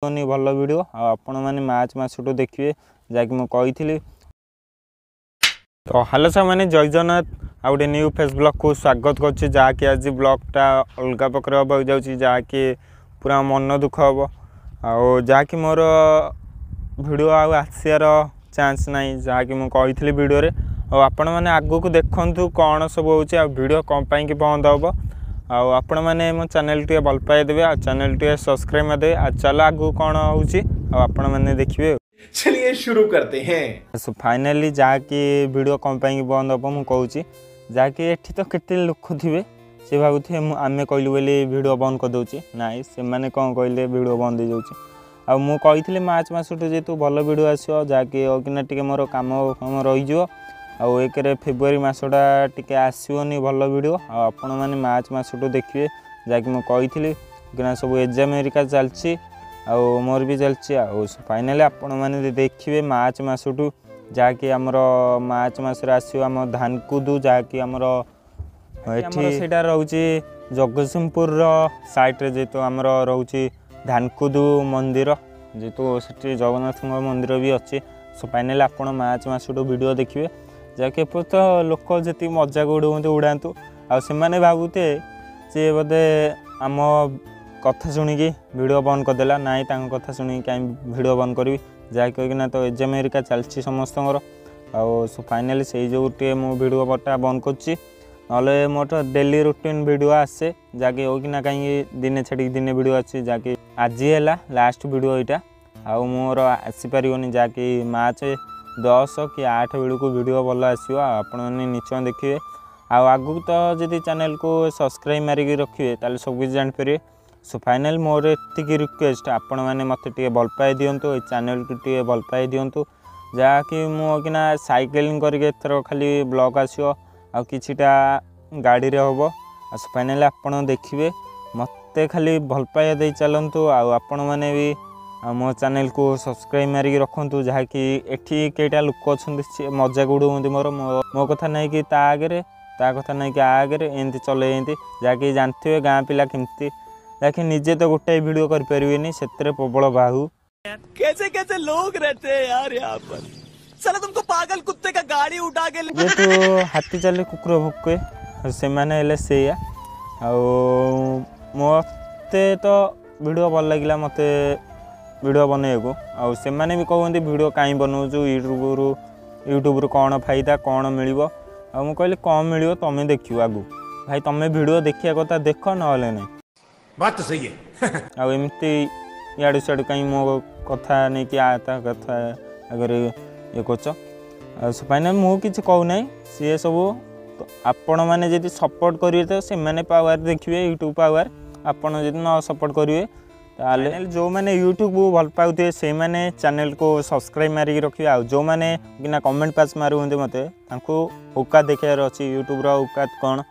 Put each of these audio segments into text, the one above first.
भल वीडियो आपण मैंने मार्च मसठू देखिए जैक मुझे तो हेलो सब मैंने जय जगन्नाथ आ गए न्यू फेस ब्लॉग को स्वागत करुच्ची जहाँकि आज ब्लॉगटा अलग प्रकार हाँ जाऊँगी जहाँकि पूरा मन दुख हम आकि मोर वीडियो आसार चांस नहीं जहाँकि मुझे वीडियो रे आपण मैंने आगू को देखु कौन सब हो वीडियो कौन पाई बंद हम आपण मैंने मो चैनल टे भल पाई देवे आ चैनल टे सब्सक्राइब मारदे आ चल आगू कौन होपण मैंने देखिए। चलिए शुरू करते हैं। सो फाइनली जहाँकि वीडियो कौन पाई बंद हम मुझे जहाँकि एठी तो केते लोक थे से भावुथे आमे कहलु बोली वीडियो बंद कर दूची नाई से माने कौन कहले वीडियो बंद हो जाउची आ मु कही मार्च मसठू जेतु भल वीडियो आसो जहाँकि अगिना टिके मोर काम रही जो आउ एक फेब्रुआरी मसटा टिके आसोनी भल वीडियो आपण मैंने मार्च मसठू देखिए जहाँकि मुझे कि सब एग्जाम एरिका चलती आउ मोर भी चलती आउ फाइनाली आपण मैंने देखिए मार्च मसठू जहाँकि आमर मार्च मसरे आसो आम धानकुदू जहाँकि आमर सेटा रोचे जगतसिंहपुर साइट्रे जेहेतु आमर रोचे धानकुदू मंदिर जेहेतु से जगन्नाथ मंदिर भी अच्छे सो फाइनाली आपण मार्च मसठू वीडियो देखिए जहाँकि तो लोक जी मजाक उड़ाते उड़ातु आने भावुते सी बोधे आम कथा शुणिकी वीडियो बंद करदेला नाई कथा शुणी कहीं वीडियो बंद करी जहाँकि तो एग्जाम एरिका चलती समस्त सो फाइनाली से जो टे मु वीडियो बटा बंद करुच्ची ना मोर डेली रुटीन वीडियो आसे जहाँकि होना कहीं दिने छाड़ी दिने वीडियो अच्छी जहाँकि आज है लास्ट वीडियो यहाँ आउ मोर आसीपर जहाँकि मार्च 10 कि 8 बेलू वीडियो भल आसो आपने निश्चय देखिए आगू तो जब चैनल को सब्सक्राइब मारिकी रखिए ताले सब कुछ जापर सो फाइनाल मोर एति रिक्वेस्ट आपण मैंने मत टे भल पाई दिंतु ये चैनल को टे भल पाई दिंतु जहाँकि मुझे साइकेलिंग करके खाली ब्लॉग आसो आ किछिटा गाड़ी रे हम सो फाइनाली आपण देखिए मत खाली भल पाइबा दे चलतु आपण मैंने भी मो चैनल को सब्सक्राइब मारिकी रखु जहाँकि एठी कईटा लोक अच्छा मजाक उड़ाते मोर मो कथा नहीं कि आगे ता कथा नहीं कि आगे एमती चले जहाँकि जानते गाँ पिला केमती जहाँकि निजे तो गोटे वीडियो करें से प्रबल बाहु कैसे कैसे लोग रहते हैं यार यहाँ पर चलो तुमको पागल कुत्ते का गाड़ी उठा के ये तो हाथी चले कुकुर भुके से माने से मते तो वीडियो भल लगे मत वीडियो बनैको आउ से माने भी कहते वीडियो कहीं बनाऊँ यूट्यूब कौन फायदा कौन मिल मुझे कहली कौन मिल तुम देखियो आगू भाई तुम वीडियो देखिया कथा देख ना नहीं बात तो सही है आमती इाड़ू सियाड़ू कहीं मो कथा नहीं कि आता कथा अगर ये कर फाइनाल मुझे कहूना सी सब आपण मैंने जब सपोर्ट करेंगे तो से मैंने पावर देखिए यूट्यूब पावर आपड़ जब न सपोर्ट करेंगे ताले जो मैंने यूट्यूब को भल पाते से मैंने चैनल को सब्सक्राइब मारिकी रखिए आ जो मैंने कि कमेंट पास मारुंते मत औकात देखार अच्छी यूट्यूब औकात कौन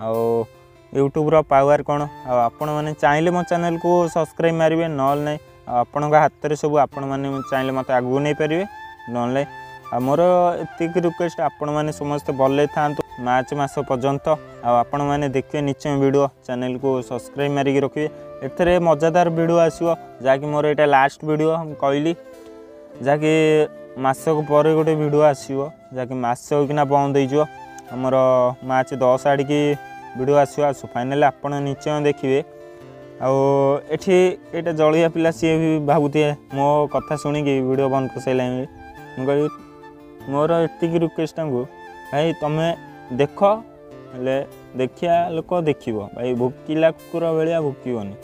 आउ यूट्यूब पावर कौन आपण मैंने चाहिए मो चैनल को सब्सक्राइब मारे ना ना आपण हाथ में सब आपण मैंने चाहिए मत आगू नहीं पारे ना मोर एतिक रिक्वेस्ट आपण मैंने समस्त भले था मार्च मस पर्यंत आपण मैंने देखिए निश्चय वीडियो चैनल को सब्सक्राइब मारिकी रखिए एथे मजादार वीडियो आसो जहाँकि मोर यहाँ लास्ट वीडियो कहली जहाँकि मसक पर गोटे वीडियो आसो जहाँकि मस होना बंद होमर मार्च 10 आड़ की वीडियो आसो फाइनाली आपण निश्चय देखिए आठ जलिया पिला सी भी भावुए मो कथा शुणिकी वीडियो बंद कर सारे मुझे मोर एतिक रिक्वेस्ट भाई तुम्हें देख हेले देखिया लोक देख भाई भुकिला कुकुर भाया भुकनी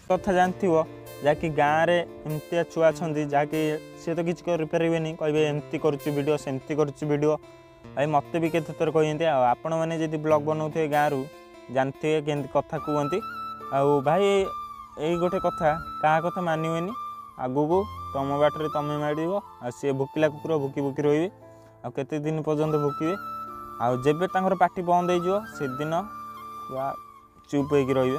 कथा जानती जहाँकि गाँव में एमती छुआ अच्छा जहाँकि सी तो किसी करें कहे एमती करुच्ची सेमती करुच्ची भाई मत भी केते थर कहते आपण मैंने जब ब्लॉग बनाऊे गाँव रू जानते केमती कथा कहती आउ भाई यही गोटे कथा क्या कथा मानवेनि आगू को तुम बाटर तुम माड़ आ सी भुकिला कुकुर भुकी भुकी रे आते दिन पर्यंत भुकवे आबे तर पार्टी बंद हो से दिन चुप हो रे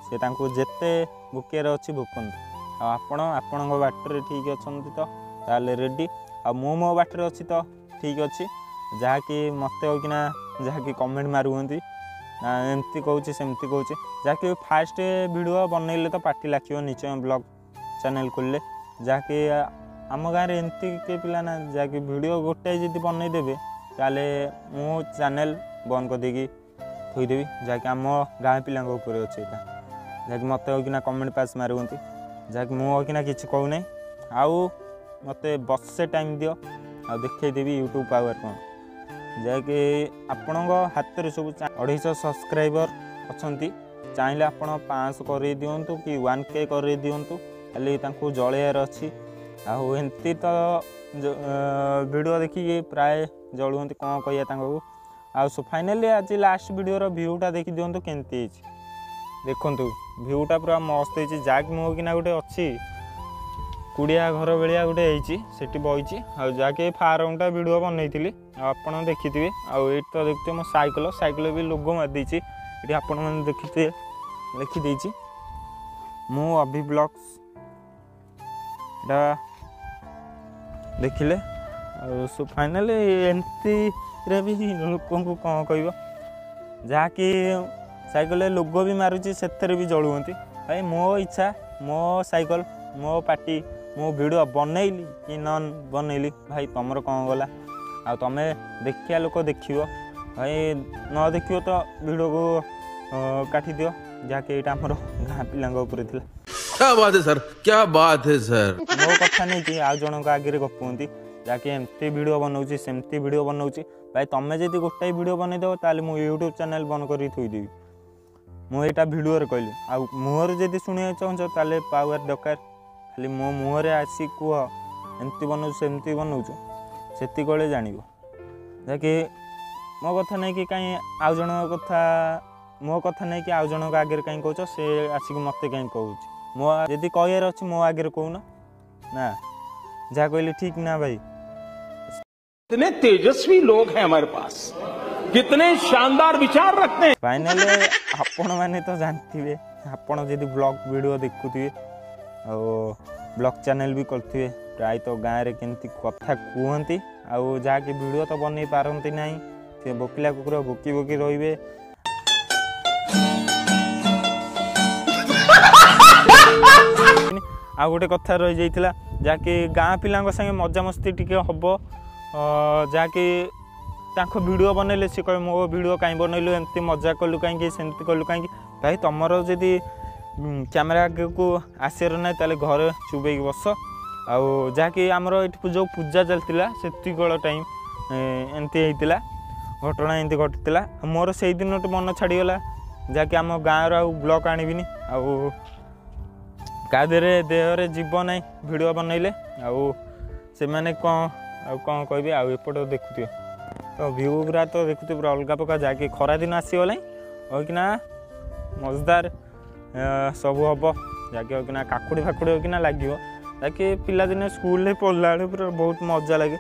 से जेते भुकियार अच्छी भुकंतु आपण बाटर ठीक अच्छा तो रेडी आ मो बाटर अच्छी तो ठीक अच्छी जहाँकि मत होना जहाँकि कमेंट मारुंती एमती कहूँ सेमती कहूँ जहाँकि फास्ट वीडियो बनइले तो पार्टी लाखियो निश्चय ब्लॉग चैनल खोलिले जहाँकि आम गाँव में एमती के पिला ना जहाँकि वीडियो गोटाए जब बनईदेवे ताले मो चैनल बंद कर देगी थोईदेवी जहाँकि आम गाँव पिला अच्छे जहाँकि मत होना कमेंट पास मारुंती जहाँकि मुझे किसी कहूना आउ मत बसे टाइम दियो आ देखदेवी यूट्यूब पावर कौन जहाँकि आपण हाथ में सब 250 सब्सक्राइबर अच्छा चाहिए आप 500 कर दिंतु कि 1K कर दिंतु खाली जलयार अच्छी आमती तो वीडियो देखिए प्राय जलुंट कौन कह आ फाइनाली आज लास्ट वीडियो व्यूटा देखी दिंतु केमती देखु व्यूटा पूरा मस्त है जहाँकि मुझे कि गोटे अच्छी कुड़िया घर भाया गोटे होती बही आके फार्मटा वीडियो बनई आप देखिथे आई तो देखते मो साइकिल भी लोगो मारदे ये आपण मैंने देखिए लिखिदे मु अभी ब्लॉग्स देखिले सो फाइनाली एमती भी लोक कौन कह जहाँकि साइकिल लोगो भी मारुची से भी जलुंट भाई मो इच्छा मो साइकिल मो पार्टी मो वीडियो बनइली कि नन बनइली भाई तुमर कौन गला आ तुम देखिया लोक देख भाई न देख तो वीडियो को काटी दियो जहाँकि यहाँ आम गाँ पिला क्या बात है सर, क्या बात है सर। मो कथा नहीं कि आउ जन आगे गपुंती जहाँकि एमती वीडियो बनाऊँगी सेमती वीडियो बनाऊँगी भाई तुम्हें जब गोटाए वीडियो बनईदेव ताले मो यूट्यूब चैनल बंद कर थोईदेवी मुझे भिडियो कहली आ मुहर जब शुणा चाहूँ ताले पावर दरकार खाली मो मुहर आसी कह एमती बनाऊ सेमती बनाऊ से जान जहाँकि मो कथा नहीं कि कहीं आउ जन कथा मो कथा नहीं कि आउ जन आगे कहीं कह से आसिक मत कहीं कहूँ मो यदि कहार अच्छी मो आगे कहून ना जहाँ कहली ठीक ना भाई कितने तेजस्वी लोग हैं हमारे पास, कितने शानदार विचार रखते हैं। फाइनली आपण मैंने तो जानते आपण जब ब्लॉग वीडियो देखुए ब्लॉग चैनल भी करते प्राय तो गाँव में केमती कथा कहती आउ जहाँकि वीडियो तो बनई पारती ना सी बोकिला कुकुर बोकी बोकी रे आ गोटे कथा रही जाइथिला जहाँकि गाँ पिलांग संगे मजामस्ती टिके हम जहाँकि तांको वीडियो बनइले सी कह मो वीडियो कहीं बनइलु एमती मजा कलु कहीं सेमती कलु कहीं भाई तुमर जदि कैमेरा को आसर ना ताले घर चुबे बस आउ जहाँकि आमर ये जो पूजा चलता से टाइम एमती होता घटना एमती घटीला मोर से दिन मन छाड़गला जहाँकि आम गाँव ब्लॉग आणविनी आउ का देहरे जीव ना वीडियो बनइले आउ से मैंने कौन कह आउट देखुए तो व्यू गुरा तो देखुए पूरा अलग प्रकार जहाँकि खरा दिन आसीगला होना मजेदार सब हम जहाँकि होना काकुड़ी फाकुड़ी होना लगे जहाँकि पिलादिने स्कूल पढ़ला बेले पूरा बहुत मजा लगे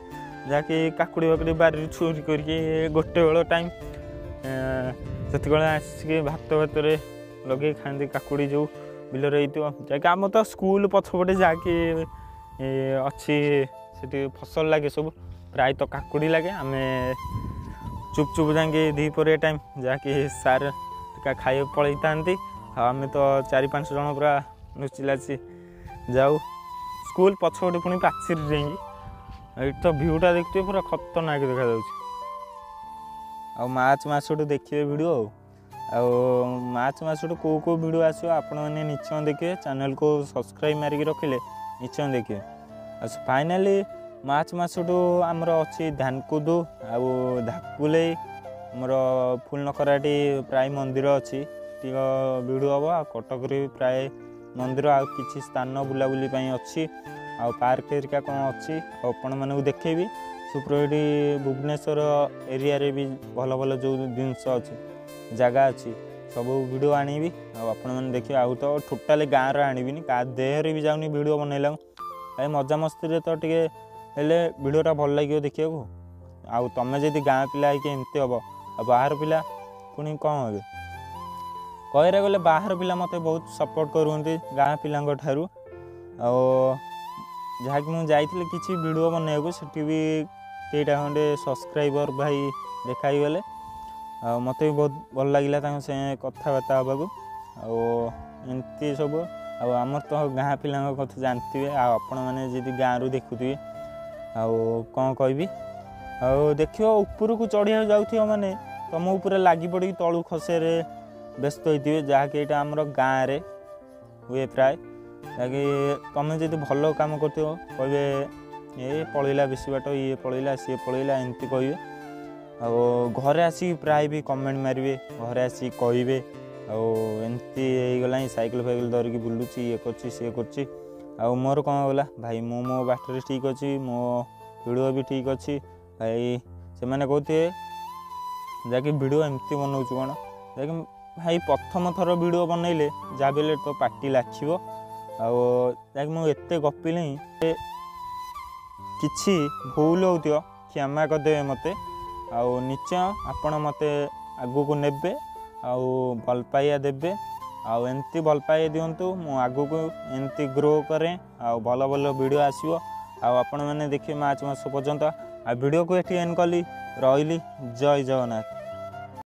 जहाँकि काकुड़ी फाकुड़ी बारी चोरी करके गोटे बेल टाइम से आसिक भात भात लगे खाती काकुड़ी जो बिलर जहाँकि आम तो स्कूल पछपटे जहाँकि अच्छी से फसल लगे सब प्राय तो काकुड़ी लगे आम चुप चुप जाके दीपर टाइम जहाँकि सार खाई पलि था आम तो 4-5 जन पूरा लुचिलाची जाऊ स्कूल पछपटे पुणी पाचेरी जाइए तो भ्यूटा देखते पूरा खतरनाक देखा मार्च मसठू देखिए वीडियो मार्च मसठू कौ वीडियो आसो आपण मैंने निश्चय देखिए चैनल को सब्सक्राइब मारिक रखिले निश्चय देखिए फाइनाली मार्च मसठू आमर अच्छी धानकुदू आउ धाकुले आमर फुलनखराटी प्राय मंदिर अच्छी वीडियो हम आ कटक प्राय मंदिर आ किसी स्थान बुलाबुली अच्छी आ पार्क एरिका कौन अच्छी आपण मानक देखेबी सुप्रटी भुवनेश्वर एरिया रे भी भल भल जो जिनस अच्छी जगह अच्छी सब वीडियो आनीबी आपण मैंने देखिए आउ तो टोटाली गाँव आणविनी का देहरे भी जाऊनी वीडियो बनैला भाई मजा मस्ती तो टे वीडियोटा भल लगे देखा आउ तुम जब गाँ पिला एमती हम आ बाहर पिला पुणी कौन हे कहरा गले बाहर पिला मत बहुत सपोर्ट करुँच गाँ पिला ठारू जहाँकि मुझे किसी वीडियो बनवाक से केटा खंडे सब्सक्राइबर भाई देखाई गले मत भी बहुत भल लगे से कथबार्ता हाँको आमती सब आमर तो गाँ पिला कथा जानते आपण मैंने गाँव रु देखुए कौन कहि देख ऊपर को चढ़िया जाऊ मैंने तुम ऊपर लगी पड़ी तलू खसे व्यस्त होते जहाँकि यहाँ आम गाँव में हुए प्राय जहाँकि तुम जब भल कम कर कहे ये पलैला बेसी बाट ये पलैला सी पलैला एमती कहे घरे आसिक प्राय भी कमेंट मारे घरे आसिक कहे एमती गला साइकिल फाइकिल धरिकी बुलूची ये कर सी कर मोर कौन गला भाई मो बाटर ठीक अच्छी मो वीडियो भी ठीक अच्छी भाई से मैंने कहते जहाँकि वीडियो एमती बनाऊँ कौन जहाँकि भाई प्रथम थर वीडियो बनइले जहाँ बेले तो पार्टी लाखिब आक मुझे गपिले किसी भूल हो क्षमा करदे मत निश्चय आपण मत आगू को नेबे भल पाइया देबे एमती भल पाइया दिंतु मु आगू को एमती ग्रो करें भल भल वीडियो आसो आपण मैंने देखिए मार्च मास पर्यंत वीडियो को ये एंड कली रही जय जगन्नाथ।